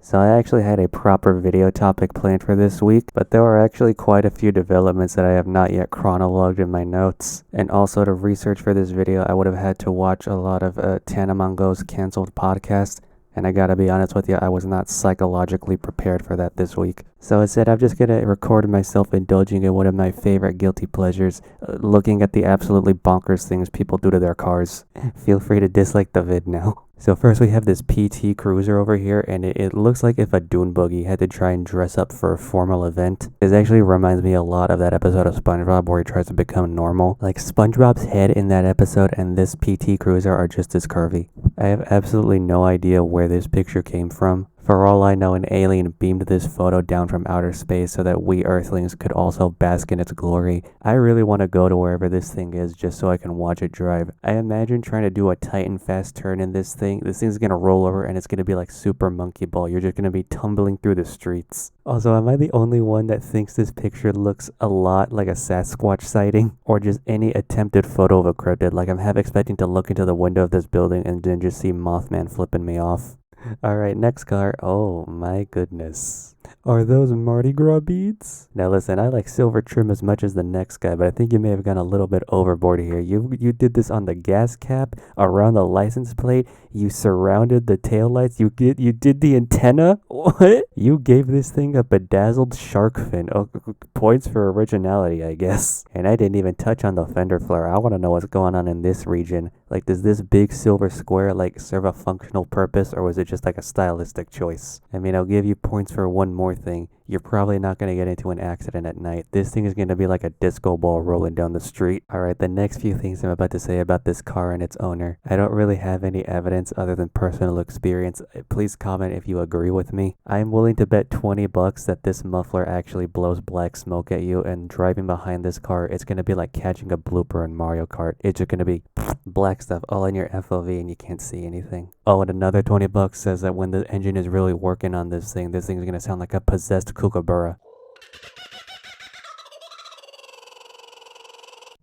So I actually had a proper video topic planned for this week, but there are actually quite a few developments that I have not yet chronologued in my notes. And also to research for this video, I would have had to watch a lot of Tanamango's canceled podcast. And I gotta be honest with you, I was not psychologically prepared for that this week. So instead, I'm just gonna record myself indulging in one of my favorite guilty pleasures, looking at the absolutely bonkers things people do to their cars. Feel free to dislike the vid now. So first we have this PT Cruiser over here, and it looks like if a dune buggy had to try and dress up for a formal event. This actually reminds me a lot of that episode of SpongeBob where he tries to become normal. Like SpongeBob's head in that episode and this PT Cruiser are just as curvy. I have absolutely no idea where this picture came from. For all I know, an alien beamed this photo down from outer space so that we Earthlings could also bask in its glory. I really want to go to wherever this thing is just so I can watch it drive. I imagine trying to do a Titan fast turn in this thing. This thing's going to roll over and it's going to be like Super Monkey Ball. You're just going to be tumbling through the streets. Also, am I the only one that thinks this picture looks a lot like a Sasquatch sighting? Or just any attempted photo of a cryptid? Like I'm half expecting to look into the window of this building and then just see Mothman flipping me off. Alright, next car. Oh my goodness. Are those Mardi Gras beads? Now listen, I like silver trim as much as the next guy, but I think you may have gone a little bit overboard here. You did this on the gas cap, around the license plate, you surrounded the taillights, you did the antenna? What? You gave this thing a bedazzled shark fin. Oh, points for originality, I guess. And I didn't even touch on the fender flare. I want to know what's going on in this region. Like, does this big silver square like serve a functional purpose, or was it just like a stylistic choice? I mean, I'll give you points for one more thing. You're probably not going to get into an accident at night. This thing is going to be like a disco ball rolling down the street. Alright, the next few things I'm about to say about this car and its owner. I don't really have any evidence other than personal experience. Please comment if you agree with me. I'm willing to bet $20 that this muffler actually blows black smoke at you, and driving behind this car, it's going to be like catching a blooper in Mario Kart. It's just going to be black stuff all in your FOV and you can't see anything. Oh, and another $20 says that when the engine is really working on this thing is going to sound like a possessed kookaburra.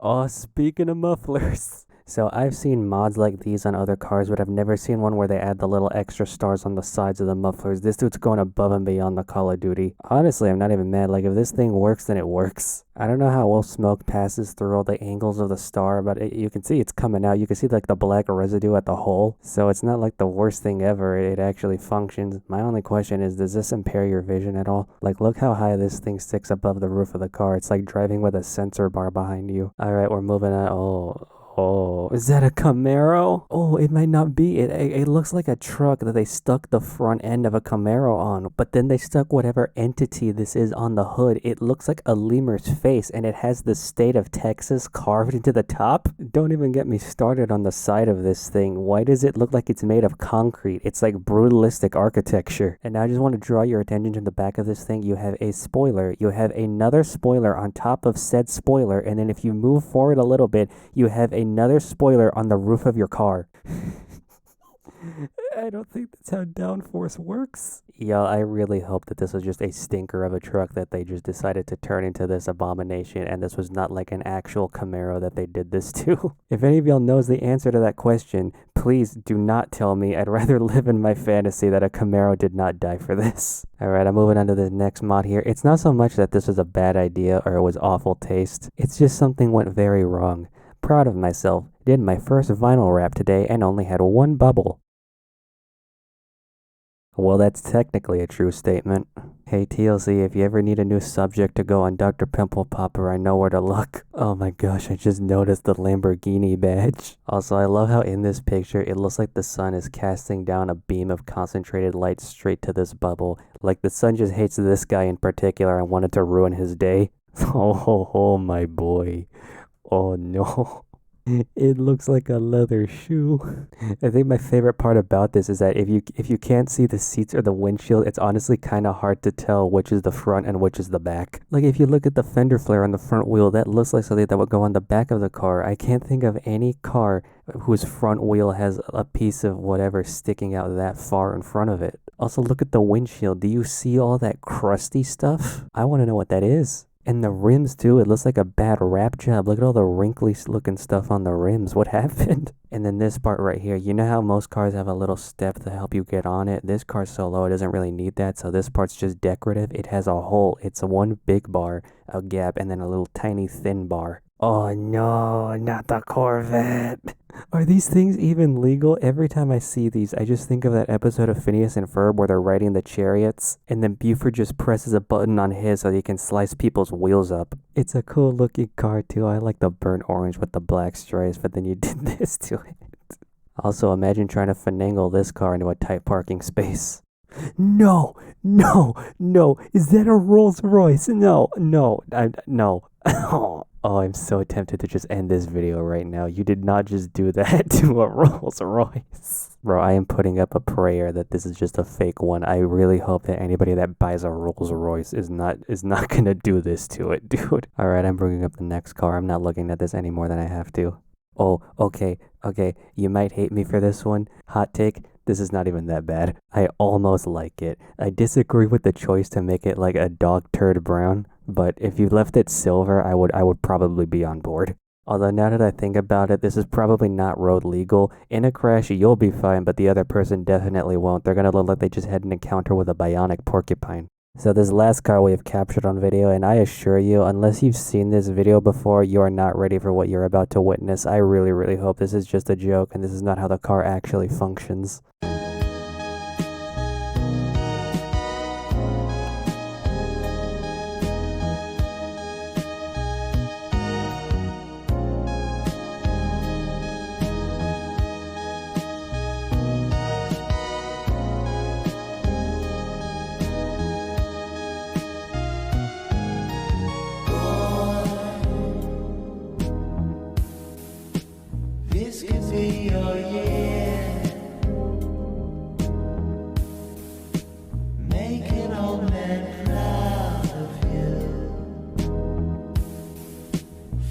Oh, speaking of mufflers. So I've seen mods like these on other cars, but I've never seen one where they add the little extra stars on the sides of the mufflers. This dude's going above and beyond the Call of Duty. Honestly, I'm not even mad. Like, if this thing works, then it works. I don't know how well smoke passes through all the angles of the star, but you can see it's coming out. You can see like the black residue at the hole. So it's not like the worst thing ever. It actually functions. My only question is, does this impair your vision at all? Like, look how high this thing sticks above the roof of the car. It's like driving with a sensor bar behind you. Alright, we're moving on. Oh, is that a Camaro? Oh, it might not be. It looks like a truck that they stuck the front end of a Camaro on, but then they stuck whatever entity this is on the hood. It looks like a lemur's face, and it has the state of Texas carved into the top. Don't even get me started on the side of this thing. Why does it look like it's made of concrete? It's like brutalistic architecture. And now I just want to draw your attention to the back of this thing. You have a spoiler. You have another spoiler on top of said spoiler, and then if you move forward a little bit, you have another spoiler on the roof of your car. I don't think that's how downforce works. Y'all, I really hope that this was just a stinker of a truck that they just decided to turn into this abomination, and this was not like an actual Camaro that they did this to. If any of y'all knows the answer to that question, please do not tell me. I'd rather live in my fantasy that a Camaro did not die for this. Alright, I'm moving on to the next mod here. It's not so much that this was a bad idea or it was awful taste. It's just something went very wrong. Proud of myself. Did my first vinyl wrap today and only had one bubble. Well, that's technically a true statement. Hey TLC, if you ever need a new subject to go on Dr. Pimple Popper, I know where to look. Oh my gosh, I just noticed the Lamborghini badge. Also, I love how in this picture, it looks like the sun is casting down a beam of concentrated light straight to this bubble. Like the sun just hates this guy in particular and wanted to ruin his day. Oh my boy. Oh no. It looks like a leather shoe. I think my favorite part about this is that if you can't see the seats or the windshield, it's honestly kind of hard to tell which is the front and which is the back. Like if you look at the fender flare on the front wheel, that looks like something that would go on the back of the car. I can't think of any car whose front wheel has a piece of whatever sticking out that far in front of it. Also, look at the windshield. Do you see all that crusty stuff? I want to know what that is. And the rims too, it looks like a bad wrap job. Look at all the wrinkly looking stuff on the rims. What happened? And then this part right here, you know how most cars have a little step to help you get on it? This car's so low, it doesn't really need that. So this part's just decorative. It has a hole. It's a one big bar, a gap, and then a little tiny thin bar. Oh no, not the Corvette. Are these things even legal? Every time I see these, I just think of that episode of Phineas and Ferb where they're riding the chariots, and then Buford just presses a button on his so he can slice people's wheels up. It's a cool looking car too. I like the burnt orange with the black stripes, but then you did this to it. Also, imagine trying to finagle this car into a tight parking space. No, no, no. Is that a Rolls Royce? No, no, no. Oh, I'm so tempted to just end this video right now. You did not just do that to a Rolls Royce. Bro, I am putting up a prayer that this is just a fake one. I really hope that anybody that buys a Rolls Royce is not gonna do this to it, dude. Alright, I'm bringing up the next car. I'm not looking at this any more than I have to. Oh, okay. You might hate me for this one. Hot take. This is not even that bad. I almost like it. I disagree with the choice to make it like a dog turd brown, but if you left it silver, I would probably be on board. Although now that I think about it, this is probably not road legal. In a crash, you'll be fine, but the other person definitely won't. They're gonna look like they just had an encounter with a bionic porcupine. So this last car we have captured on video, and I assure you, unless you've seen this video before, you are not ready for what you're about to witness. I really, really hope this is just a joke and this is not how the car actually functions. This could be your year. Make an old man proud of you.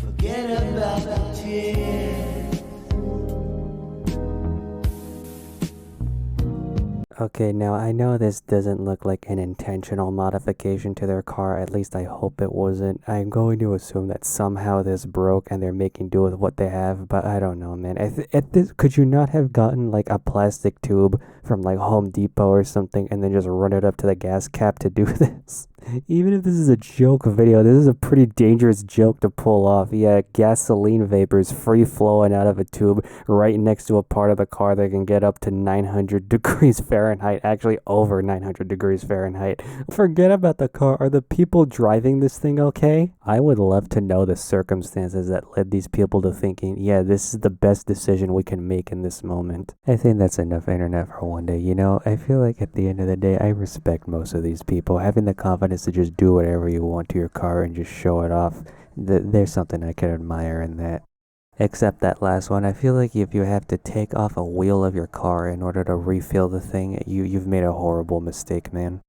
Forget about the tears. Okay, now I know this doesn't look like an intentional modification to their car, at least I hope it wasn't. I'm going to assume that somehow this broke and they're making do with what they have, but I don't know, man. At this, could you not have gotten like a plastic tube from like Home Depot or something and then just run it up to the gas cap to do this? Even if this is a joke video, this is a pretty dangerous joke to pull off. Yeah, gasoline vapors free flowing out of a tube right next to a part of the car that can get up to 900 degrees Fahrenheit, actually over 900 degrees Fahrenheit. Forget about the car. Are the people driving this thing okay? I would love to know the circumstances that led these people to thinking, yeah, this is the best decision we can make in this moment. I think that's enough internet for one day. You know, I feel like at the end of the day, I respect most of these people. Having the confidence to just do whatever you want to your car and just show it off, there's something I can admire in that. Except that last one, I feel like if you have to take off a wheel of your car in order to refill the thing, you've made a horrible mistake, man.